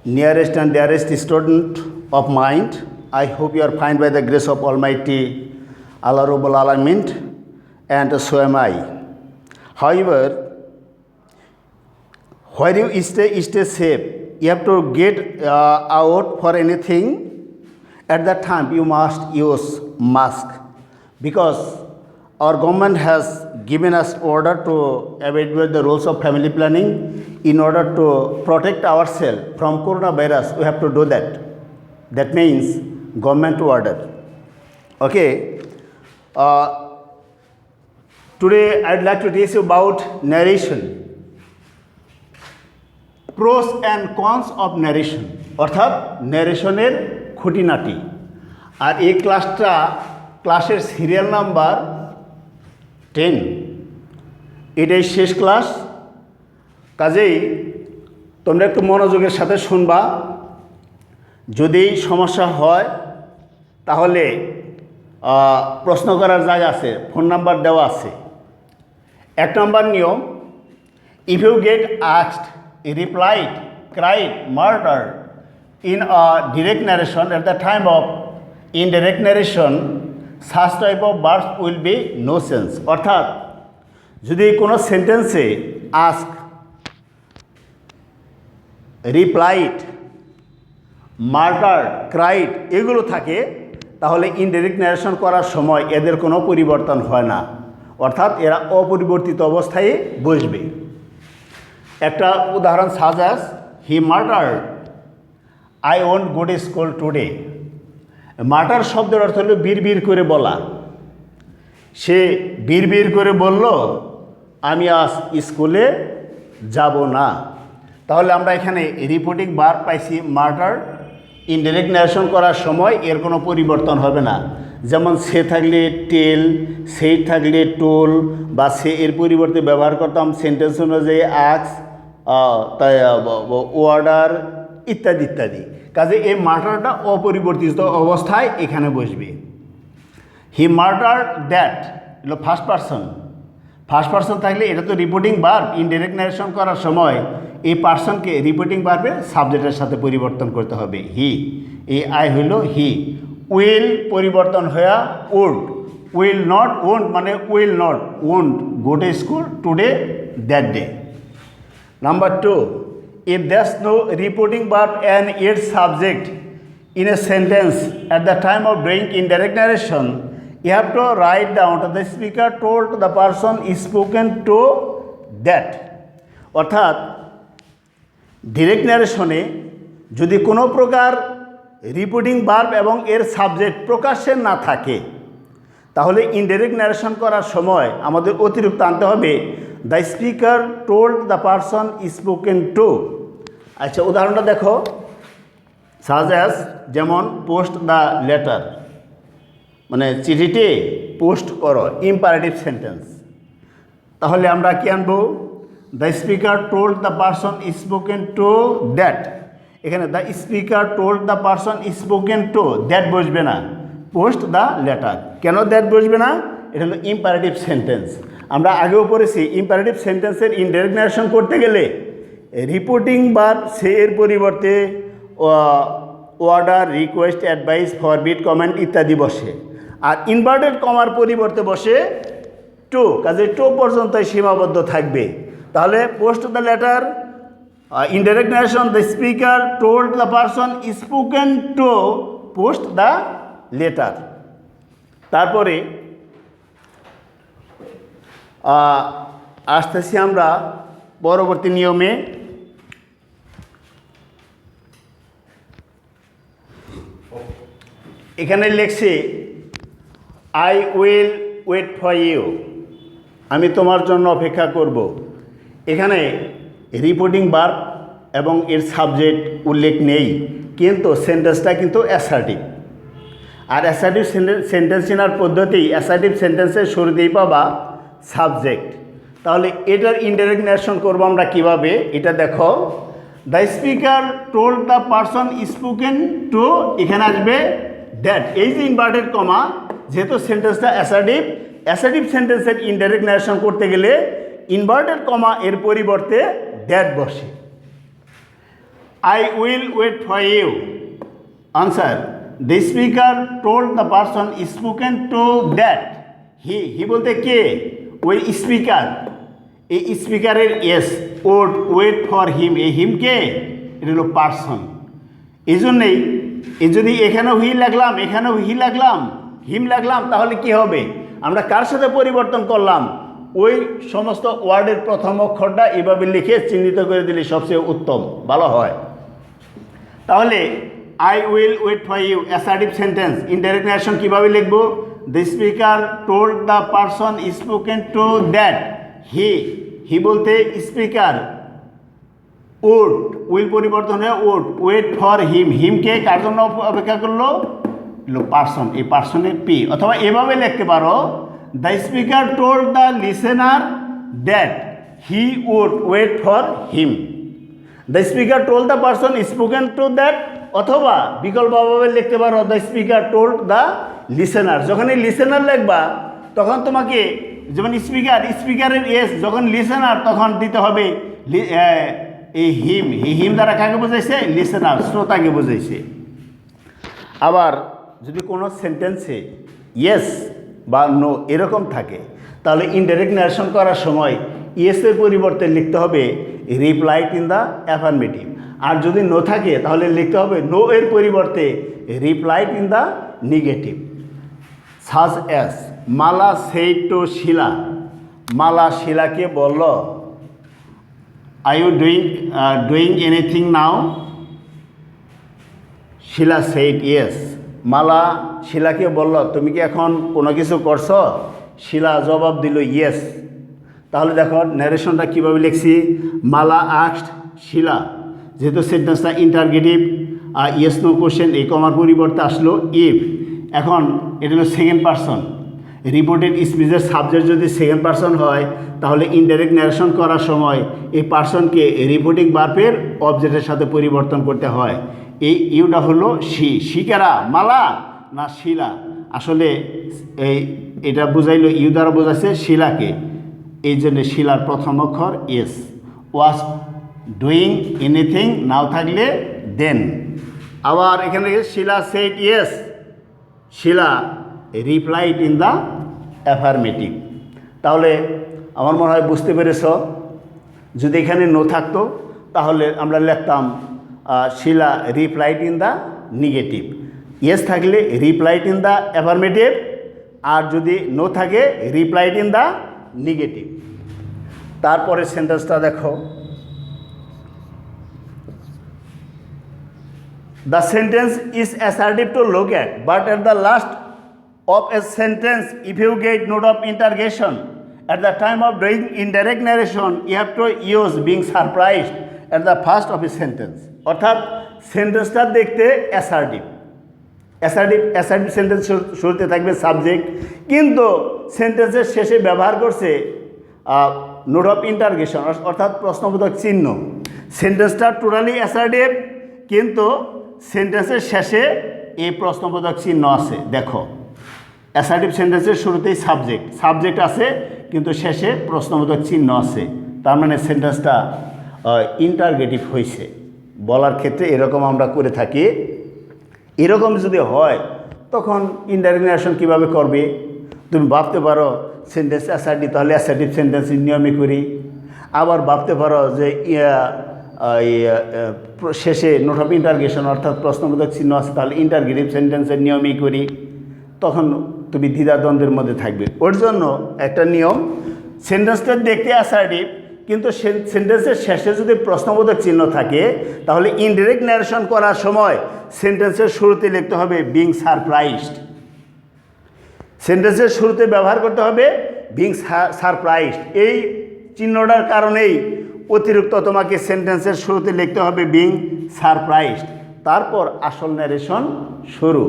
Nearest and dearest student of mind, I hope you are fine by the grace of Almighty Allah Rabbul Alamin, and so am I. However, where you stay safe. You have to get out for anything. At that time, you must use mask, because our government has given us order to abide the rules of family planning. In order to protect ourselves from coronavirus, we have to do that. That means government order. Okay. Today I'd like to teach you about narration. Pros and cons of narration, অর্থাৎ ন্যারেশনের খুঁটিনাটি। আর এই ক্লাসের serial number 10। এটাই শেষ class, কাজেই তোমরা একটু মনোযোগের সাথে শুনবা। যদি সমস্যা হয় তাহলে প্রশ্ন করার জায়গা আছে, ফোন নাম্বার দেওয়া আছে। 1 নম্বর নিয়ম, if you get asked, replied, cried, murdered in a direct narration at the time of indirect narration, such type of verbs will be no sense. অর্থাৎ যদি কোনো সেন্টেন্সে ask, replied, murdered, cried এগুলো থাকে, তাহলে ইনডাইরেক্ট ন্যারেশন করার সময় এদের কোনো পরিবর্তন হয় না, অর্থাৎ এরা অপরিবর্তিত অবস্থায় বসবে। একটা উদাহরণ such as, he martyred, I won't go to school today. Martyr শব্দের অর্থ হলো বীর করে বলা। সে বীর করে বলল, আমি আজ স্কুলে যাব না। তাহলে আমরা এখানে রিপোর্টিং ভার্ব পাইছি মার্টার। ইনডাইরেক্ট ন্যারেশন করার সময় এর কোনো পরিবর্তন হবে না। যেমন সে থাকলে টেল, সেই থাকলে টোল, বা সে এর পরিবর্তে ব্যবহার করতাম সেন্টেন্স অনুযায়ী আক্স, ওয়ার্ডার ইত্যাদি ইত্যাদি। কাজে এই মার্টারটা অপরিবর্তিত অবস্থায় এখানে বসবে। হি মার্টার দ্যাট হলো ফার্স্ট পারসন থাকলে এটা তো রিপোর্টিং ভার্ব। ইনডাইরেক্ট ন্যারেশন করার সময় এই পার্সনকে রিপোর্টিং ভার্বের সাবজেক্টের সাথে পরিবর্তন করতে হবে। হি, এই আই হইল হি। উইল পরিবর্তন হয়ে উড। উইল নট, ওন্ট মানে will not, won't go to school today that day. Number 2, if there's no reporting verb and its subject in a sentence at the time of doing indirect narration, you have to write down to the speaker told the person is spoken to that. অর্থাৎ direct ন্যারেশনে যদি কোনো প্রকার reporting verb এবং এর subject প্রকাশ্যে না থাকে, তাহলে ইনডাইরেক্ট ন্যারেশন করার সময় আমাদের অতিরিক্ত আনতে হবে the speaker told the person spoken two. আচ্ছা, উদাহরণটা দেখো, সাজেস যেমন পোস্ট দ্য লেটার, মানে চিঠিটি পোস্ট করো, ইম্পারেটিভ সেন্টেন্স। তাহলে আমরা কি আনবো? The speaker told the person spoken to that. এখানে the speaker told the person spoken to that বসবে না, পোস্ট দ্য লেটার। কেন দ্যাট বসবে না? এটা হলো ইম্পারেটিভ সেন্টেন্স। আমরা আগেও পড়েছি ইম্পারেটিভ সেন্টেন্সের ইনডাইরেক্ট ন্যারেশন করতে গেলে রিপোর্টিং ভার্ব সে এর পরিবর্তে order, request, advice, forbid, comment ইত্যাদি বসে। আর ইনভার্টেড কমার পরিবর্তে বসে টু। কাজে টু পর্যন্তই সীমাবদ্ধ থাকবে। তাহলে post the letter, indirect narration, the speaker told the person spoken to post the letter. তারপরে আসতেছি আমরা পরবর্তী নিয়মে। এখানে লেখছে I will wait for you, আমি তোমার জন্য অপেক্ষা করব। এখানে রিপোর্টিং ভার্ব এবং এর সাবজেক্ট উল্লেখ নেই, কিন্তু সেন্টেন্সটা কিন্তু অ্যাসার্টিভ। আর অ্যাসার্টিভ সেন্টেন্স চেনার পদ্ধতি, অ্যাসার্টিভ সেন্টেন্সের শুরুতেই পাবা সাবজেক্ট। তাহলে এটার ইনডাইরেক্ট ন্যারেশন করবো আমরা কিভাবে, এটা দেখো। The speaker told the person spoken two, এখানে আসবে দ্যাট। এই যে ইনভার্টেড কমা, যেহেতু সেন্টেন্সটা অ্যাসার্টিভ সেন্টেন্সের ইনডাইরেক্ট ন্যারেশন করতে গেলে ইনভার্টেড কমা এর পরিবর্তে দ্যাট বসে। I will wait for you. Answer, the speaker told the person spoken to that he বলতে কে? ওই স্পিকার, এই স্পিকারের এস ওড ওয়েট ফর হিম, এই হিম কে? এটা হলো পারসন। এই জন্যেই যদি এখানেও হি লাগলাম, এখানেও হি লাগলাম, হিম লাগলাম, তাহলে কি হবে? আমরা কার সাথে পরিবর্তন করলাম? ওই সমস্ত ওয়ার্ডের প্রথম অক্ষরটা এভাবে লিখে চিহ্নিত করে দিলে সবচেয়ে উত্তম, ভালো হয়। তাহলে I will wait for you assertive sentence indirect narration কীভাবে লিখব? The speaker told the person spoken to that he বলতে স্পিকার, উড উইল পরিবর্তন হয়ে উড ওয়েট ফর হিমকে কার জন্য অপেক্ষা করলো? পারসন, এই পারসনের পি। অথবা এভাবে লিখতে পারো, the speaker told the listener that he would wait for him. The speaker told the person spoken to that, অথবা বিকল্পভাবে লিখতে পারো, the speaker told the listener. যখন এই লিসেনার লিখবা তখন তোমাকে, যেমন স্পিকারের এস, যখন লিসেনার তখন দিতে হবে এই হিম দ্বারা কাকে বোঝাইছে? লিসেনার, শ্রোতাকে বোঝাইছে। আবার যদি কোনো সেন্টেন্সে ইয়েস বা নো এরকম থাকে, তাহলে ইনডাইরেক্ট ন্যারেশন করার সময় ইয়েসের পরিবর্তে লিখতে হবে রিপ্লাইড ইন দ্য অ্যাফার্মেটিভ। আর যদি নো থাকে তাহলে লিখতে হবে নো এর পরিবর্তে replied in the negative. Such as, Mala said to Sheela, Mala শিলাকে বলল, are you doing anything now? Sheela said yes. Mala শিলাকে বলল, তুমি কি এখন কোনো কিছু করছো? শিলা জবাব দিল ইয়েস। তাহলে দেখো ন্যারেশনটা কীভাবে লিখছি, মালা আস্কড শিলা, যেহেতু সেন্টেন্সটা ইন্টারগেটিভ আর ইয়েস নো কোশ্চেন, এই কমার পরিবর্তে আসলো ইফ। এখন এটা হলো সেকেন্ড পারসন, রিপোর্টেড স্পিচের সাবজেক্ট যদি সেকেন্ড পারসন হয় তাহলে ইনডাইরেক্ট ন্যারেশন করার সময় এই পারসনকে রিপোর্টিং ভার্বের অবজেক্টের সাথে পরিবর্তন করতে হয়। এই ইউটা হলো শিকারা, মালা না শিলা? আসলে এটা বুঝাইলো, ইউ দ্বারা বোঝাচ্ছে শিলাকে, এই জন্য শিলার প্রথম অক্ষর S. Was doing anything now থাকলে দেন। আবার এখানে Shila said yes, Shila replied in the affirmative. তাহলে আমার মনে হয় বুঝতে পেরেছ। যদি এখানে নো থাকতো তাহলে আমরা লিখতাম Shila replied in the negative. Yes থাকলে রিপ্লাইড ইন দ্য অ্যাফার্মেটিভ, আর যদি নো থাকে রিপ্লাইড ইন দ্য নেগেটিভ। তারপরে সেন্টেন্সটা দেখো, the sentence is assertive to look at, but at the last of a sentence, if you get note of interrogation, at the time of doing indirect narration, you have to use being surprised at the first of a sentence. অর্থাৎ সেন্টেন্সটা দেখতে assertive sentence শুরুতে থাকবে subject, কিন্তু সেন্টেন্সের শেষে ব্যবহার করছে নোট অফ ইন্টারগেশন, অর্থাৎ প্রশ্নবোধক চিহ্ন। সেন্টেন্সটা টোটালি অ্যাসার্টিভ, কিন্তু সেন্টেন্সের শেষে এই প্রশ্নবোধক চিহ্ন আছে। দেখো, অ্যাসার্টিভ সেন্টেন্সের শুরুতেই সাবজেক্ট আছে, কিন্তু শেষে প্রশ্নবোধক চিহ্ন আছে, তার মানে সেন্টেন্সটা ইন্টারগেটিভ হয়েছে। বলার ক্ষেত্রে এরকম আমরা করে থাকি। এরকম যদি হয় তখন ইনডাইরেক্ট ন্যারেশন কীভাবে করবে? তুমি ভাবতে পারো সেন্টেন্স অ্যাসার্টিভ, তাহলে অ্যাসার্টিভ সেন্টেন্সের নিয়মে করি। আবার ভাবতে পারো যে শেষে নোট অফ ইন্টারগেশন অর্থাৎ প্রশ্নবোধক চিহ্ন আছে, তাহলে ইন্টারগেটিভ সেন্টেন্সের নিয়মেই করি। তখন তুমি দ্বিধাদ্বন্দ্বের মধ্যে থাকবে। ওর জন্য একটা নিয়ম, সেন্টেন্সটা দেখতে অ্যাসার্টিভ, কিন্তু সেন্টেন্সের শেষে যদি প্রশ্নবোধক চিহ্ন থাকে তাহলে ইনডাইরেক্ট ন্যারেশন করার সময় সেন্টেন্সের শুরুতে লিখতে হবে বিং সারপ্রাইজড। সেন্টেন্সের শুরুতে ব্যবহার করতে হবে বিং সারপ্রাইজড। এই চিহ্নটার কারণেই অতিরিক্ত তোমাকে সেন্টেন্সের শুরুতে লিখতে হবে বিং সারপ্রাইজড, তারপর আসল ন্যারেশন শুরু।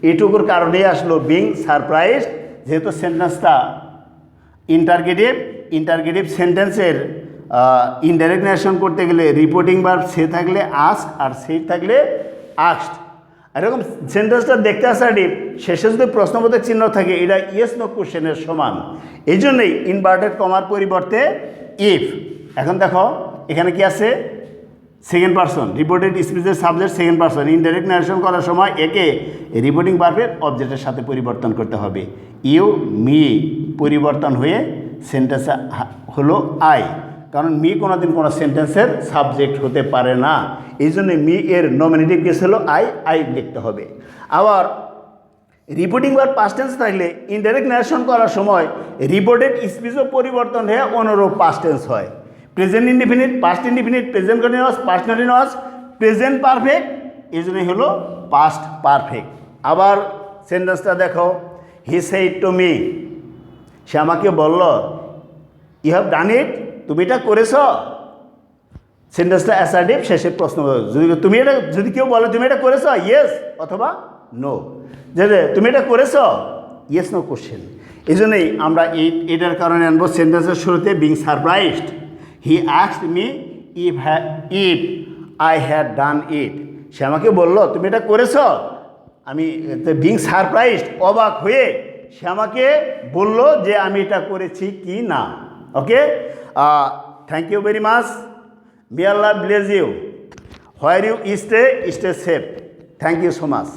এটুকুর কারণেই আসলো বিং সারপ্রাইজড, যেহেতু সেন্টেন্সটা ইন্টারগেটিভ সেন্টেন্সের ইনডাইরেক্ট ন্যারেশন করতে গেলে রিপোর্টিং ভার্ব সে থাকলে আস্ক আর সেই থাকলে আস্কড। এরকম সেন্টেন্সটা দেখতে অ্যাসার্টিভ, শেষে যদি প্রশ্নবোধক চিহ্ন থাকে এটা ইয়েস নো কোশ্চেনের সমান। এই জন্যই ইনভার্টেড কমার পরিবর্তে ইফ। এখন দেখো এখানে কি আছে সেকেন্ড পারসন, রিপোর্টেড স্পিচের subject second person. Indirect narration করার সময় একে রিপোর্টিং ভার্বের অবজেক্টের সাথে পরিবর্তন করতে হবে। ইউ মি পরিবর্তন হয়ে সেন্টেন্সে হলো আই, কারণ মি কোনোদিন কোনো সেন্টেন্সের সাবজেক্ট হতে পারে না, এই জন্য মি এর নমিনেটিভ কেস হলো আই লিখতে হবে। আবার রিপোর্টিং ভার্ব পাস্ট টেন্স থাকলে ইনডাইরেক্ট ন্যারেশন করার সময় রিপোর্টেড স্পিচও পরিবর্তন হয়ে অনুরূপ পাস্ট টেন্স হয়। Present indefinite, past indefinite, present continuous, past continuous, present perfect, এই জন্যই হলো পাস্ট পারফেক্ট। আবার সেন্টেন্সটা দেখো, হি সেইড টু মি, সে আমাকে বলল, ইউ হ্যাভ ডান ইট, তুমি এটা করেছ। সেন্টেন্সটা অ্যাসার্টিভ, শেষে প্রশ্ন, যদি কেউ বলে তুমি এটা করেছ, ইয়েস অথবা নো, যে তুমি এটা করেছ, ইয়েস নো কোশ্চেন। এই জন্যই আমরা এটার কারণে আনবো সেন্টেন্সের শুরুতে being surprised, he asked me if I had done it, সে আমাকে বলল তুমি এটা করেছ। আমি বিং সারপ্রাইজড, অবাক হয়ে সে আমাকে বলল যে আমি এটা করেছি কি না। Okay, thank you very much, may Allah bless you, where you stay safe, thank you so much.